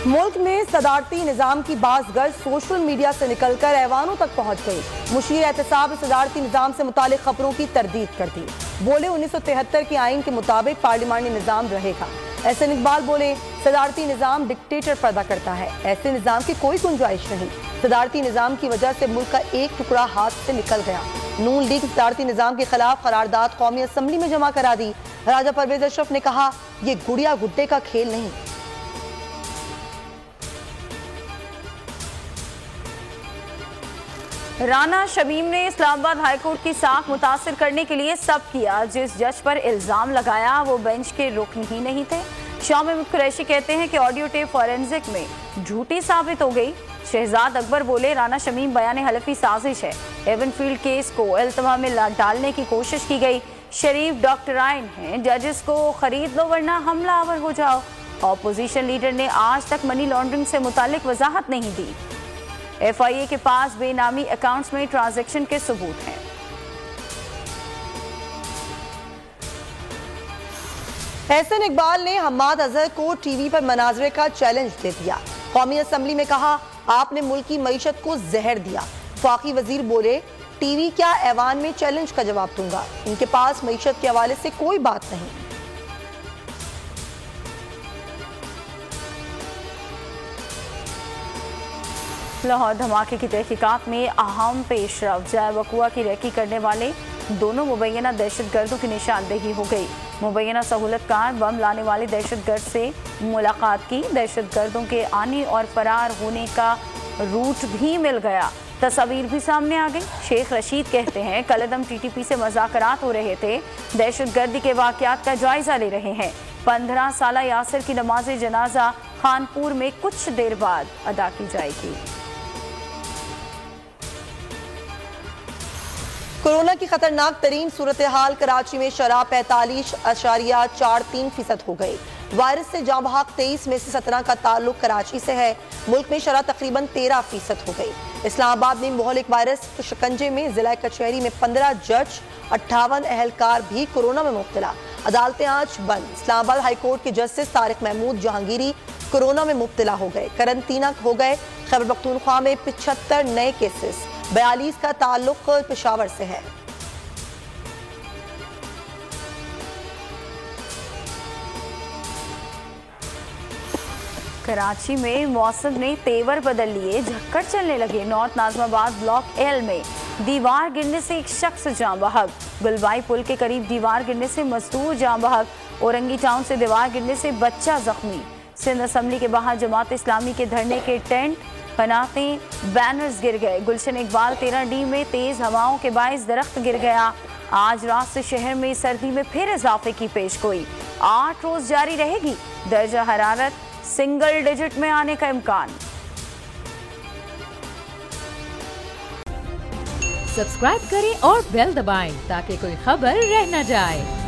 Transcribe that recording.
मुल्क में सदारती निजाम की बाज़गर्ज सोशल मीडिया से निकलकर ऐवानों तक पहुंच गई। मुशीर एहतसाब सदारती निजाम से मुतालिक खबरों की तरदीद कर दी। बोले 1973 के आइन के मुताबिक पार्लिमानी निजाम रहेगा। एहसन इकबाल बोले सदारती निजाम डिक्टेटर पैदा करता है, ऐसे निजाम की कोई गुंजाइश नहीं। सदारती निजाम की वजह से मुल्क का एक टुकड़ा हाथ से निकल गया। नून लीग सदारती निजाम के खिलाफ करारदाद कौमी असम्बली में जमा करा दी। राजा परवेज अशरफ ने कहा, ये गुड़िया गुड्डे का खेल नहीं। राना शमीम ने इस्लामाबाद हाईकोर्ट की साख मुतासिर करने के लिए सब किया। जिस जज पर इल्जाम लगाया वो बेंच के रुकन ही नहीं थे। शामिम कुरैशी कहते हैं कि ऑडियो टेप फॉरेंसिक में झूठी साबित हो गई। शहजाद अकबर बोले राना शमीम बयान हलफी साजिश है। एवनफील्ड केस को इल्तवा में डालने की कोशिश की गई। शरीफ डॉक्टराइन हैं, जजेस को खरीद लो वरना हमलावर हो जाओ। ऑपोजिशन लीडर ने आज तक मनी लॉन्ड्रिंग से मुतालिक वजाहत नहीं दी। FIA के पास बेनामी अकाउंट्स में ट्रांजैक्शन के सबूत हैं। एहसन इकबाल ने हम्माद अजहर को टीवी पर मनाजरे का चैलेंज दे दिया। कौमी असम्बली में कहा, आपने मुल्क की मईशत को जहर दिया। वफाकी वजीर बोले, टीवी क्या ऐवान में चैलेंज का जवाब दूंगा। इनके पास मईशत के हवाले से कोई बात नहीं। लाहौर धमाके की तहकीकात में अहम पेशरफ। जाए वकुआ की रेकी करने वाले दोनों मुबैना दहशतगर्दों की निशानदेही हो गई। मुबैना सहूलतकार बम लाने वाले दहशतगर्द से मुलाकात की। दहशतगर्दों के आने और फरार होने का रूट भी मिल गया। तस्वीर भी सामने आ गई। शेख रशीद कहते हैं, कलदम TTP से मुज़ाकरात हो रहे थे। दहशतगर्दी के वाक़यात का जायजा ले रहे हैं। 15 साला यासिर की नमाज जनाजा खानपुर में कुछ देर बाद अदा की जाएगी। कोरोना की खतरनाक तरीन सूरत हाल। कराची में शरह 45.43% हो गई। वायरस से जाँ बहक 23 में से 17 का ताल्लुक कराची से है। मुल्क में शरह तकरीबन 13% हो गई। इस्लामाबाद में मोहलिक वायरस के शिकंजे में जिला कचहरी में 15 जज 58 अहलकार भी कोरोना में मुब्तला। अदालतें आज बंद। इस्लामाबाद हाईकोर्ट के जस्टिस तारिक महमूद जहांगीरी कोरोना में मुब्तला हो गए, करंतना हो गए। खैबर पख्तूनख्वा में 75 नए केसेस, 42 का ताल्लुक पेशावर से है। कराची में मौसम ने तेवर बदल लिए, झक्कड़ चलने लगे। नॉर्थ नाजमाबाद ब्लॉक L में दीवार गिरने से एक शख्स जाँ बहक। गुलबाई पुल के करीब दीवार गिरने से मजदूर जाँ बहक। औरंगी टाउन से दीवार गिरने से बच्चा जख्मी। सिंध असम्बली के बाहर जमात इस्लामी के धरने के टेंट, पनाते, बैनर्स गिर गए। गुलशन इकबाल 13D में तेज हवाओं के बायस दरख्त गिर गया। आज रात से शहर में सर्दी में फिर इजाफे की पेशगोई। 8 रोज जारी रहेगी। दर्जा हरारत सिंगल डिजिट में आने का इम्कान। सब्सक्राइब करें और बेल दबाएं ताकि कोई खबर रह न जाए।